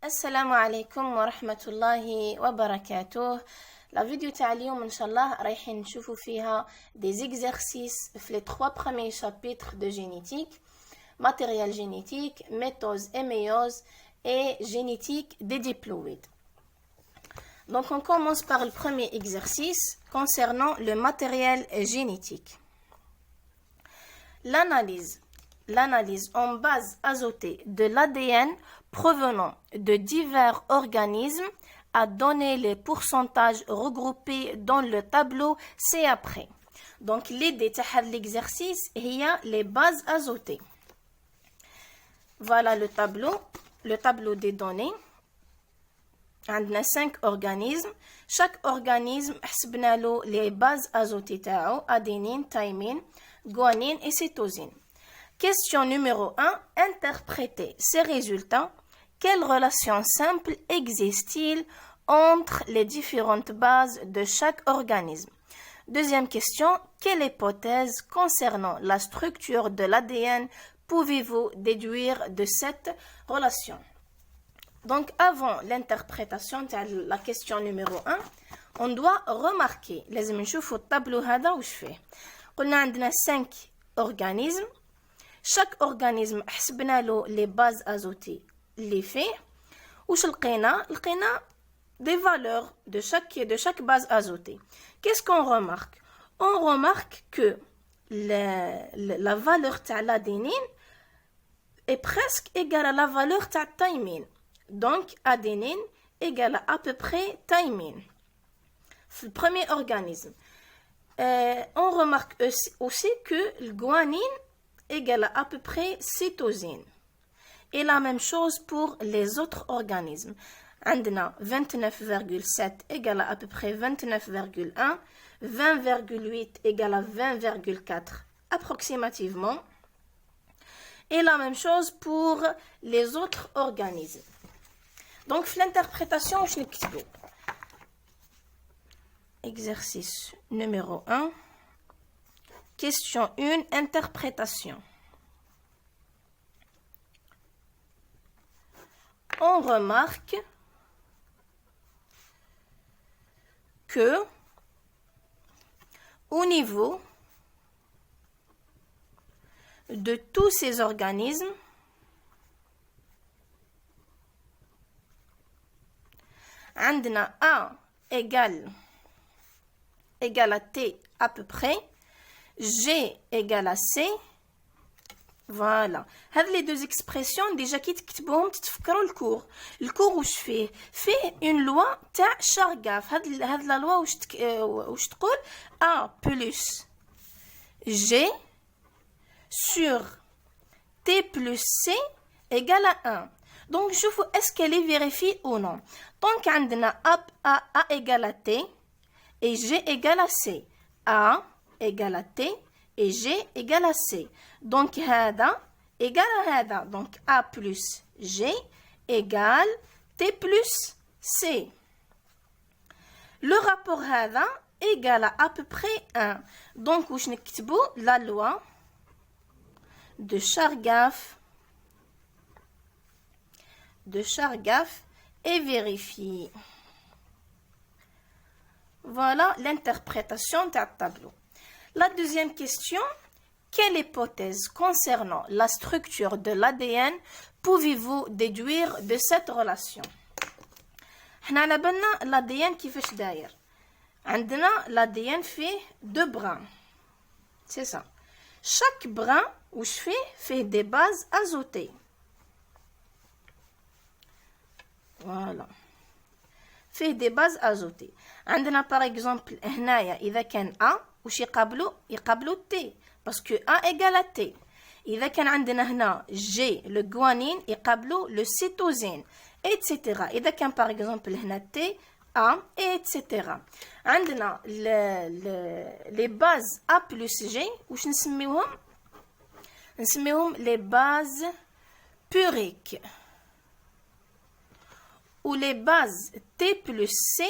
السلام عليكم ورحمة الله وبركاته. La vidéo تاع اليوم إن شاء الله رايحين نشوفوا فيها des exercices في les 3 premiers chapitres de génétique, matériel génétique, métose et méiose et génétique des diploïdes. Donc on commence par le premier exercice concernant le matériel génétique. L'analyse en base azotée de l'ADN provenant de divers organismes a donné les pourcentages regroupés dans le tableau ci-après. Donc l'idée de l'exercice est les bases azotées. Voilà le tableau des données. On a 5 organismes. Chaque organisme حسبنا له les bases azotées تاعو adénine, thymine, guanine et cytosine. Question numéro 1. Interprétez ces résultats. Quelle relation simple existe-t-il entre les différentes bases de chaque organisme? Deuxième question. Quelle hypothèse concernant la structure de l'ADN pouvez-vous déduire de cette relation? Donc, avant l'interprétation de la question numéro 1, on doit remarquer. لازم نشوفوا الطابلو هذا وش فيه. قلنا عندنا 5 organismes. Chaque organisme حسبنا له les bases azotées اللي فيه. وش لقينا des valeurs de chaque base azotée. Qu'est-ce qu'on remarque? On remarque que la valeur de l'adénine est presque égale à la valeur de thymine. Donc, adénine égale à peu près thymine. C'est le premier organisme. On remarque aussi que le guanine égale à peu près cytosine. Et la même chose pour les autres organismes. عندنا 29,7 égale à peu près 29,1, 20,8 égale à 20,4 approximativement. Et la même chose pour les autres organismes. Donc, l'interprétation, je n'écris exercice numéro 1. Question 1, interprétation. On remarque que au niveau de tous ces organismes, عندنا A égale à T à peu près, G égale à C. Voilà. هذه les deux expressions déjà كي تكتبوهم تتفكروا الكور واش فيه une loi تاع شارغاف. هذه la loi واش تقول A plus G sur T plus C égale à 1. Donc شوفوا est-ce qu'elle est vérifiée ou non. Donc عندنا A égale à T et G égale à C. A égale à T et G égale à C. Donc, هذا égale à هذا. Donc, A plus G égale T plus C. Le rapport هذا égale à peu près 1. Donc, واش نكتبوا la loi de Chargaff est vérifiée. Voilà l'interprétation du tableau. La deuxième question, quelle hypothèse concernant la structure de l'ADN pouvez-vous déduire de cette relation? احنا على بالنا l'ADN كيفاش داير. عندنا l'ADN فيه 2 brins. C'est ça. Chaque brin واش fait des bases azotées. Voilà. فيه des bases azotées. عندنا par exemple هنايا إذا كان A وش يقابلوا T parce que A égale à T. إذا كان عندنا هنا G le guanine يقابلوا le cytosine etc. إذا كان par exemple هنا T A etc. عندنا les bases A plus G وش نسميوهم les bases puriques. Ou les bases T plus C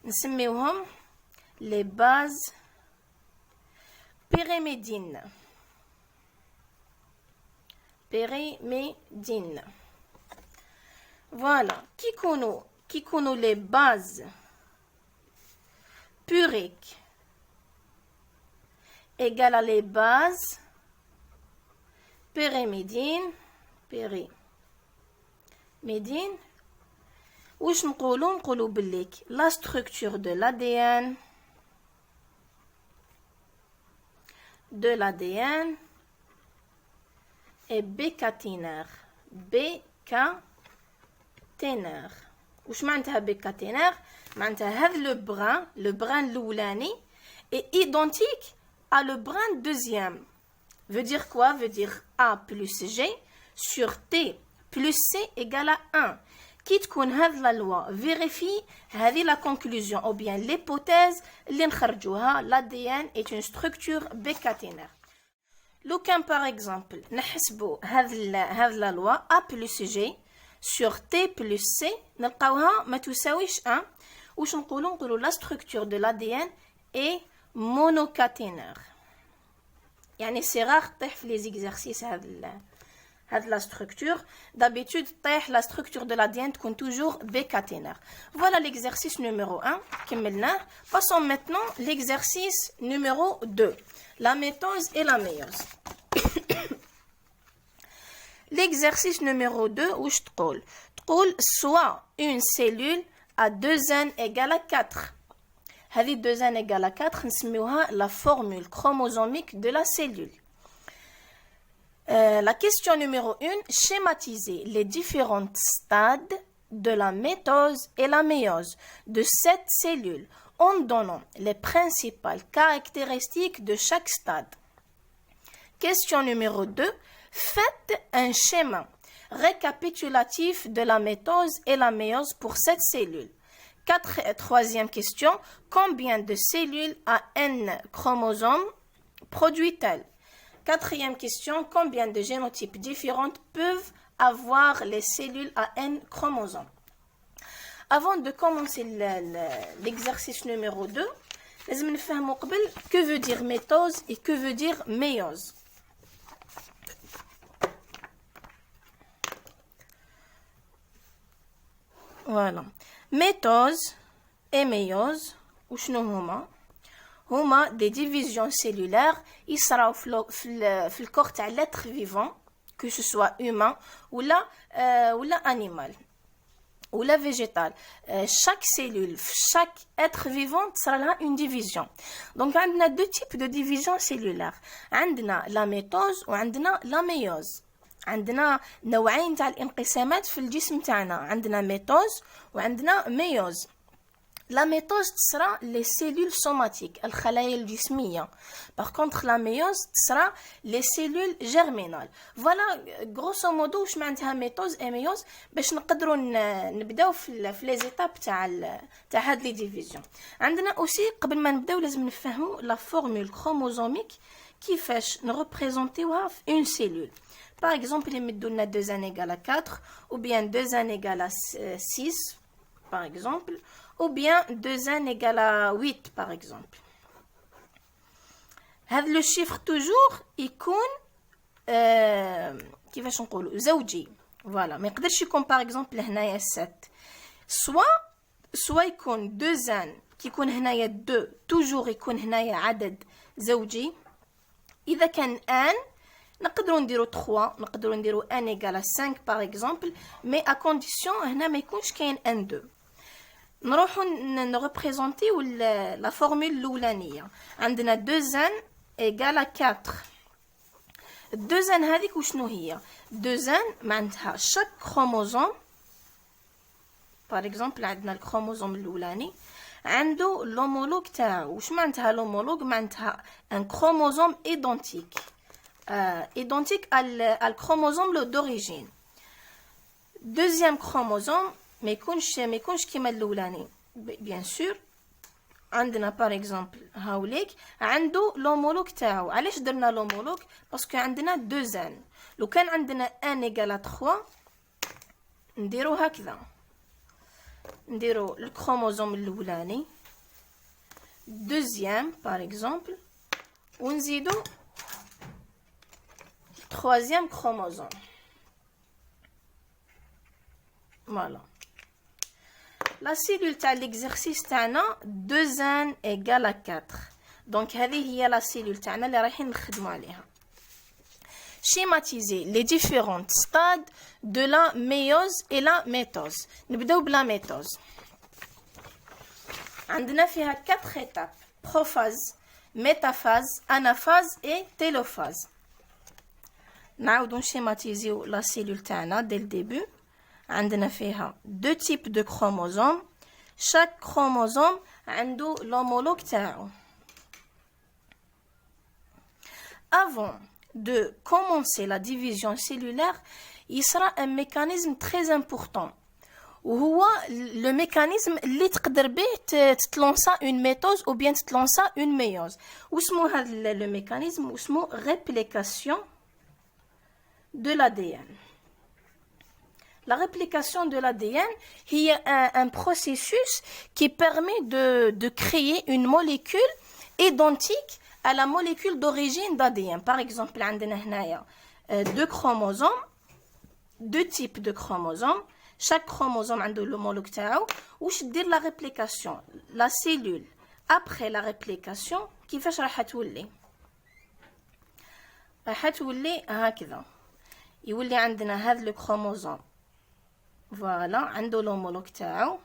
نسميوهم les bases pyrimidines. Voilà. Qui connaît les bases puriques égale à les bases pyrimidines. واش نقولوا بالليك la structure de l'ADN est bécatinaire. واش معناتها bécatinaire؟ معناتها هذا le brin الاولاني est identique à le brin deuxième. Veut dire quoi? Veut dire A plus G sur T plus C égale à 1. كي تكون هذه la loi vérifie هذه la conclusion ou bien l'hypothèse اللي نخرجوها l'ADN est une structure bécatinaire. لو كان par exemple نحسبوا هذه la loi A plus G sur T plus C نلقاوها ما تساويش 1. واش نقولوا la structure de l'ADN est monocatinaire. يعني c'est rare تطيح في les exercices هذه la structure. D'habitude la structure de l'ADN تكون toujours bécatinaire. Voilà l'exercice numéro 1 كملناه. Passons maintenant l'exercice numéro 2, la métose et la méiose. L'exercice numéro 2 واش تقول soit une cellule à 2n égale à 4. هذه 2n égale à 4 نسميوها la formule chromosomique de la cellule. La question numéro 1, schématiser les différents stades de la métose et la méiose de cette cellule en donnant les principales caractéristiques de chaque stade. Question numéro 2, faites un schéma récapitulatif de la métose et la méiose pour cette cellule. Troisième question, combien de cellules à N chromosomes produit-elle? Quatrième question, combien de génotypes différents peuvent avoir les cellules à N chromosomes? Avant de commencer l'exercice numéro 2, لازم نفهموا قبل que veut dire métose et que veut dire méiose. Voilà. Métose et méiose, وشنو هما des divisions cellulaires يصراو في الكور تاع l'être vivant, que ce soit humain ولا animal ولا végétal. Chaque cellule, chaque être vivant تصرا لها une division. Donc عندنا deux types de divisions cellulaires. عندنا la métose وعندنا la méiose. عندنا نوعين تاع الانقسامات في الجسم تاعنا. عندنا métose وعندنا méiose. La métose sera les cellules somatiques, الخلايا الجسمية. Par contre, la méiose sera les cellules germinales. Voilà, grosso modo, واش معناتها métose et méiose باش نقدروا نبداو في les étapes تاع هاد les divisions. عندنا aussi قبل ما نبداو لازم نفهموا la formule chromosomique كيفاش نريبريزونتيوها في une cellule. Par exemple, يمدوا لنا 2n égale à 4 ou bien 2n égale à 6 par exemple. Ou bien 2n égale à 8 par exemple. Le chiffre toujours يكون كيفاش نقولوا زوجي. Voilà, ما يقدرش يكون par exemple هنايا 7. soit يكون 2n كيكون هنايا 2 toujours يكون هنايا عدد زوجي. إذا كان n نقدروا نديروا 3 نقدروا نديروا n égale à 5 par exemple, mais à condition هنا ما يكونش كاين n2. نروحوا نريبريزونتيو لا فورمول الاولانيه. عندنا 2n égale à 4. 2n هذيك وشنو هي؟ 2n معناتها شاك كروموزوم باغ اكزومبل عندنا الكروموزوم الاولاني عنده لومولوج تاعو. واش معناتها لومولوج؟ معناتها ان كروموزوم ايدونتيك ايدونتيك على الكروموزوم لو دوريجين. دوزيام كروموزوم ما يكونش كيما الاولاني بيان سور. عندنا بار اكزومبل هاوليك عنده لومولوج تاعو. علاش درنا لومولوج؟ باسكو عندنا 2n. لو كان عندنا n égale à 3 نديرو هكذا، نديرو الكروموزوم الاولاني دوزيام بار اكزومبل ونزيدو troisième chromosome. Voilà. La cellule تاع l'exercice تاعنا 2n égale à 4. Donc هذه هي la cellule تاعنا اللي رايحين نخدموا عليها. Schématiser les différents stades de la méiose et la métose. نبداو بلا métose. عندنا فيها 4 étapes: prophase, métaphase, anaphase et télophase. نعاودو نشيماتيزيو la cellule تاعنا dès le début. عندنا فيها 2 types de chromosomes. Chaque chromosome عنده l'homologue تاعو. Avant de commencer la division cellulaire, il sera un mécanisme très important. وهو le mécanisme اللي تقدر به تتلونسا une métose ou bien تتلونسا une méiose. واسمو هذا le mécanisme واسمو réplication de l'ADN. La réplication de l'ADN est un processus qui permet de créer une molécule identique à la molécule d'origine d'ADN. Par exemple, عندنا هنايا deux chromosomes, deux types de chromosomes. Chaque chromosome a l'homologue تاعو. واش دير la réplication? La cellule après la réplication كيفاش راح تولي؟ راح تولي هكذا. يولي عندنا هذا الكروموزوم فوالا عنده لومولوج تاعو.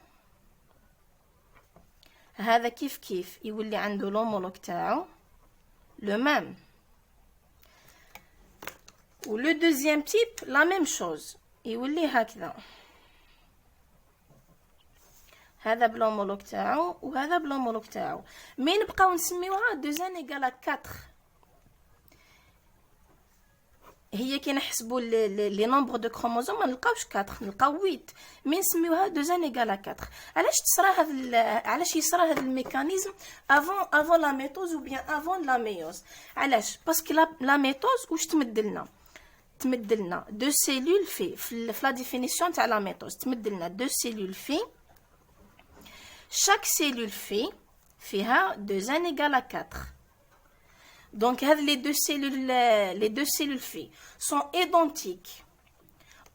هذا كيف يولي عنده لومولوج تاعو le même. Ou le deuxième type la même chose يولي هكذا. هذا بلومولوج تاعو وهذا بلومولوج تاعو. مي نبقاو نسميوها 2n égale à 4. هي كي نحسبوا لي نومبر دو كروموزوم ما نلقاوش 4 نلقاو 8 مي نسميوها 2n égale à 4. علاش يصرى هذا الميكانيزم avant la métose ou bien avant la méiose؟ علاش؟ باسكو لا ميتوز واش تمدلنا دو سيلول في لا ديفينيسيون تاع لا ميتوز تمدلنا دو سيلول في. chaque cellule فيها 2n égale à 4. Donc, les deux cellules filles sont identiques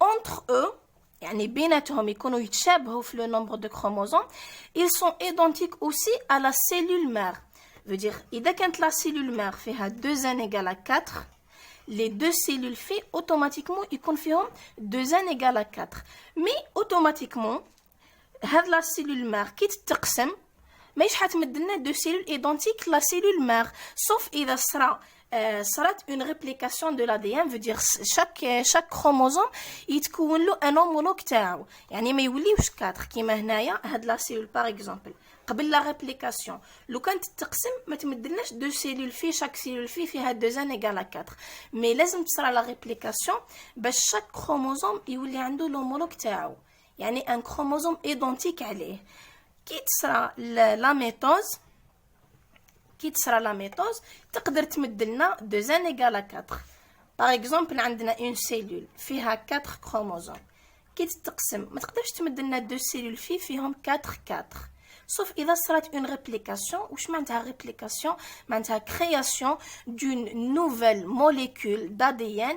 entre eux. يعني بيناتهم يكونوا يتشابهوا في le nombre de chromosomes. Ils sont identiques aussi à la cellule mère. Veut dire, إذا كانت la cellule mère فيها 2n égale à 4, les deux cellules filles automatiquement يكون فيهم 2n égale à 4. Mais automatiquement, هذه la cellule mère كي تتقسم ماهيش حتمدلنا دو سيلول ايدونتيك لا سيلول مير sauf اذا صرات une réplication de l'ADN. veut dire chaque chromosome يتكون له ان هومولوج تاعو. يعني ما يوليوش 4 كيما هنايا هاد لا سيلول باغ اكزومبل قبل لا ريبليكاسيون لو كانت تقسم ما تمدلناش دو سيلول في شاك سيلول فيها 2n égale à 4. مي لازم تصرى لا ريبليكاسيون باش شاك كروموزوم يولي عنده لومولوج تاعو. يعني ان كروموزوم ايدونتيك عليه. كي تصرى لا ميتوز تقدر تمدلنا 2n égale à 4. باغ اكزومبل عندنا اون سيلول فيها 4 كروموزوم كي تتقسم ما تقدرش تمدلنا دو سيلول فيهم 4 sauf اذا صرات اون ريبليكاسيون. واش معناتها ريبليكاسيون؟ معناتها كرياسيون دون نوفيل موليكول d'ADN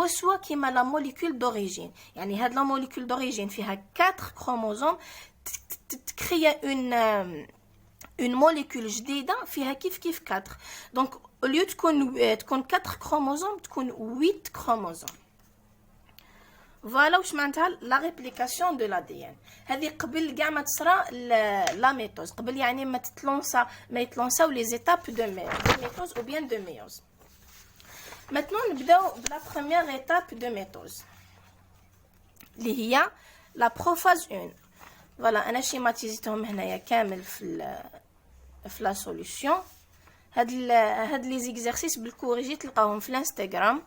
سوا كيما لا موليكول d'origine. يعني هاد لا موليكول d'origine فيها 4 كروموزوم تكريا une molécule جديدة فيها كيف 4. donc au lieu تكون 4 كروموزوم تكون 8 كروموزوم. فوالا واش معناتها لا ريبليكاسيون دو لاديان. هذه قبل كاع ما تصرى لا ميتوز قبل يعني ما يتلونساو لي زيتاب دو ميتوز ou bien de méiose. maintenant نبداو بلا première étape de métose اللي هي la prophase 1. فوالا انا شيماتيزيتهم هنايا كامل في لا سوليوشن. هاد لي زيكزارسيس بالكوريجي تلقاوهم في الانستغرام.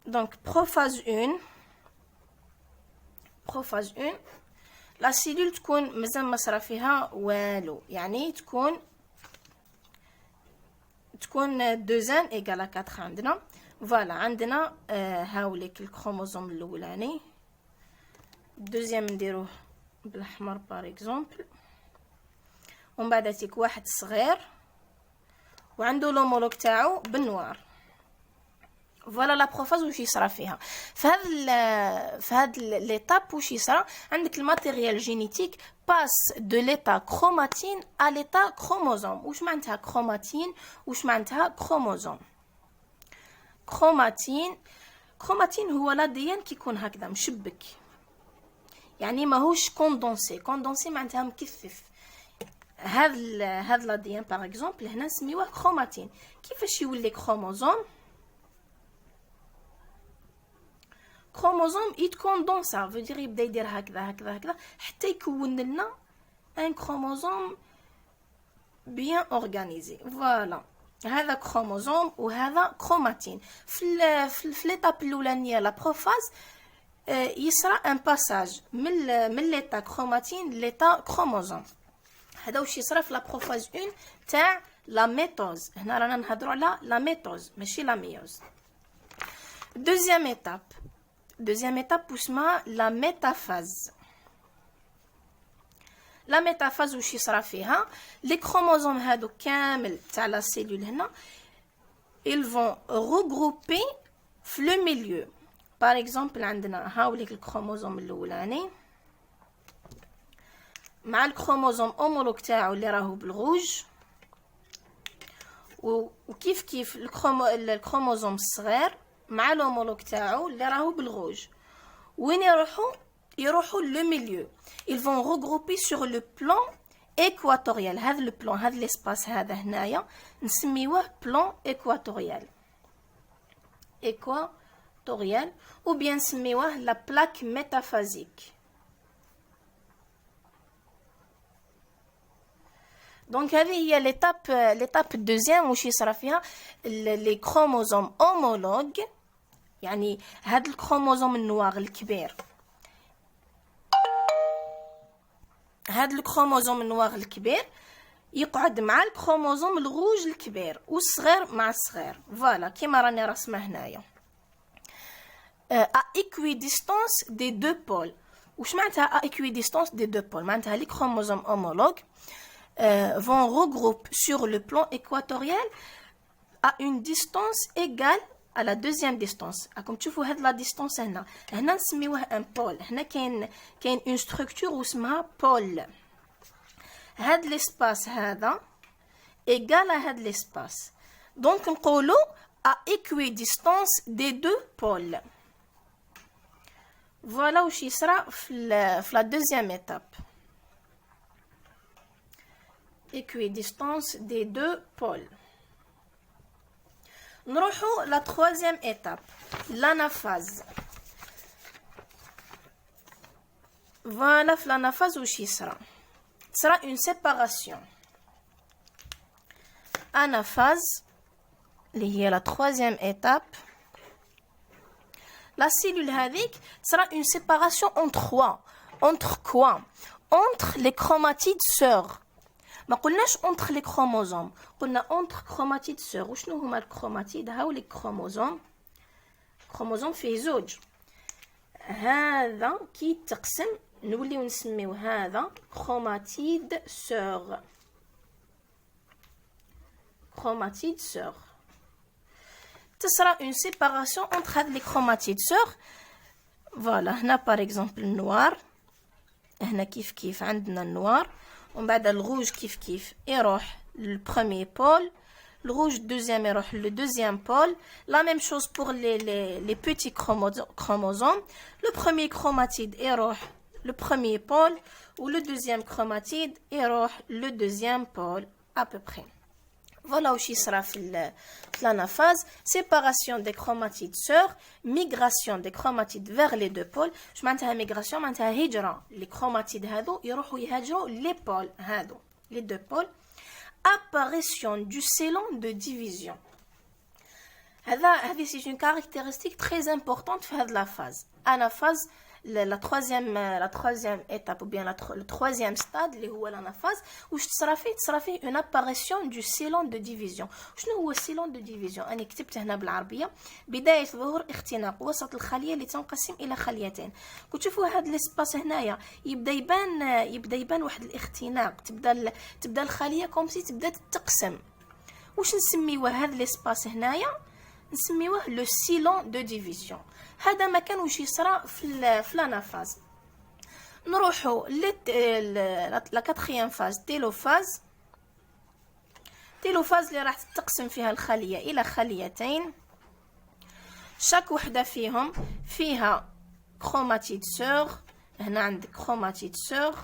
donc prophase 1 لا سيلول تكون مازال ما صرا فيها والو. يعني تكون 2n égale à 4 عندنا. فوالا عندنا هاوليك الكروموزوم الاولاني. دوزيام نديروه بالاحمر بار اكزومبل. ومن بعد تيك واحد صغير وعنده لومولوج تاعو بالنوار. فوالا لا بروفاز واش يصرى فيها في هاد ليتاب واش يصرى عندك الماتيريال جينيتيك باس دو ليتا كروماتين ا ليتا كروموزوم واش معناتها كروماتين واش معناتها كروموزوم كروماتين هو لاديان كيكون هكذا مشبك يعني ماهوش كوندونسي معناتها مكثف هذا لاديان باغ اكزومبل هنا نسميوه كروماتين كيفاش يولي كروموزوم كروموزوم يتكوندونسا فو دير يبدا يدير هكذا حتى يكون لنا ان كروموزوم بيان اورغانيزي فوالا هذا كروموزوم وهذا كروماتين في ليتاب الاولانيه لا بروفاز يصرى ان باساج من ليتا كروماتين ليتا كروموزوم هذا واش يصرى في لا بروفاز 1 تاع لا ميتوز هنا رانا نهضروا على لا ميتوز ماشي لا ميوز دوزيام étape اسمها لا ميتافاز لا ميتافاز واش يصرى فيها لي كروموزوم هادو كامل تاع لا سيلول هنا ils vont regrouper في لو ميليو باغ اكزومبل عندنا هاوليك الكروموزوم الاولاني مع الكروموزوم اومولوج تاعو اللي راهو بالغوج وكيف الكروموزوم الصغير مع لومولوج تاعو اللي راهو بالغوج وين يروحوا لو ميليو ils vont regrouper sur le plan équatorial هذا لو بلان هذا ليسباس هذا هنايا نسميوه بلان équatorial ou bien نسميوه لا بلاك ميتافازيك دونك هذه هي ليتاب دوزيام واش يصرى فيها لي كروموزوم اومولوج يعني هاد الكروموزوم النواغ الكبير يقعد مع الكروموزوم الغوج الكبير والصغير مع الصغير فوالا كيما راني رسمه هنايا ا ايكويديستانس دي دو بول واش معناتها ا ايكويديستانس دي دو بول معناتها لي كروموزوم اومولوج vont regrouper sur le plan équatorial à une distance égale à la deuxième distance. comme تشوفوا هاد لا ديستانس هنا نسميوه ان بول هنا كاين اون ستركتور واسمها بول هاد ليسباس هذا ايغال هاد ليسباس دونك نقولوا à équidistance des deux pôles. Voilà où il sera la deuxième étape. Équidistance des deux pôles. Nous allons la troisième étape, l'anaphase. Voilà l'anaphase où il sera. Ce sera une séparation. Anaphase, liée à la troisième étape. La cellule هذيك sera une séparation en trois. Entre quoi? Entre les chromatides sœurs. ما قلناش entre les chromosomes. قلنا entre chromatides sœurs. وشنو هما الكروماتيد؟ هاولي الكروموزوم. كروموزوم فيه زوج. هذا كي تقسم نوليو نسميو هذا كروماتيد سور. كروماتيد سور. تصرى une séparation entre هاد les chromatides sœurs. فوالا هنا par exemple النوار. هنا كيف عندنا النوار. ومن بعد الغوج كيف يروح للبروميي بول. الغوج deuxième يروح le deuxième pôle. La même chose pour les petits chromosomes. Le premier chromatide يروح le premier pôle ou le deuxième chromatide يروح le deuxième pôle à peu près. Voilà où il sera l'anaphase, séparation des chromatides sœurs, migration des chromatides vers les deux pôles. Je m'entends migration, m'entends hijra. Les chromatides هادو يروحوا يهاجروا les pôles هادو, les deux pôles. Apparition du célon de division. هذه c'est une caractéristique très importante في هذه la phase. Anaphase la troisième étape ou bien le troisième stade اللي هو l'anaphase واش تصرى فيه une apparition du célon de division. شنو هو السيلون دو ديفيزيون؟ انا كتبت هنا بالعربيه بدايه ظهور اختناق وسط الخليه اللي تنقسم الى خليتين. كتشوفوا هذا الاسباس هنايا يبدا يبان واحد الاختناق، تبدا الخليه كوم سي تبدا تتقسم. واش نسميوه هذا الاسباس هنايا؟ نسميوه لو سيلون دو ديفيزيون. هذا ما كانوش يصرى في لانافاز. نروحوا لا كاتريام فاز تيلوفاز. تيلوفاز اللي راح تقسم فيها الخليه الى خليتين، شاك وحده فيهم فيها كروماتيد سور. هنا عندك كروماتيد سور.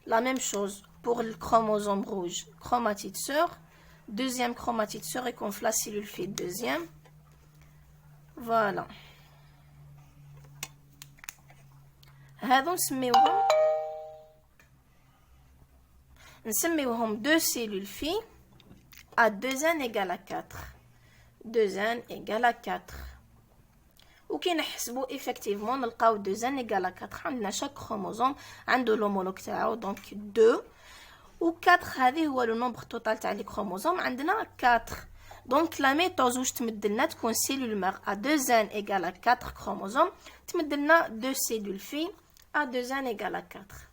لا ميم شوز pour le chromosome rouge, chromatide sœur. Deuxième chromatide sœur يكون في la cellule fille deuxième. Voilà. هذو نسميوهم deux cellules filles à 2n égale à 4. 2n égale à 4. وكي نحسبوا effectivement نلقاو 2n égale à 4. عندنا chaque chromosome عنده l'homologue تاعو donc 2 و 4. هذه هو لو نومبر توتال تاع لي كروموزوم. عندنا 4. دونك لا ميثود واش تمدلنا تكون سيلول مير ا 2n égale à 4 كروموزوم، تمدلنا 2 cellules filles à 2n égale à 4.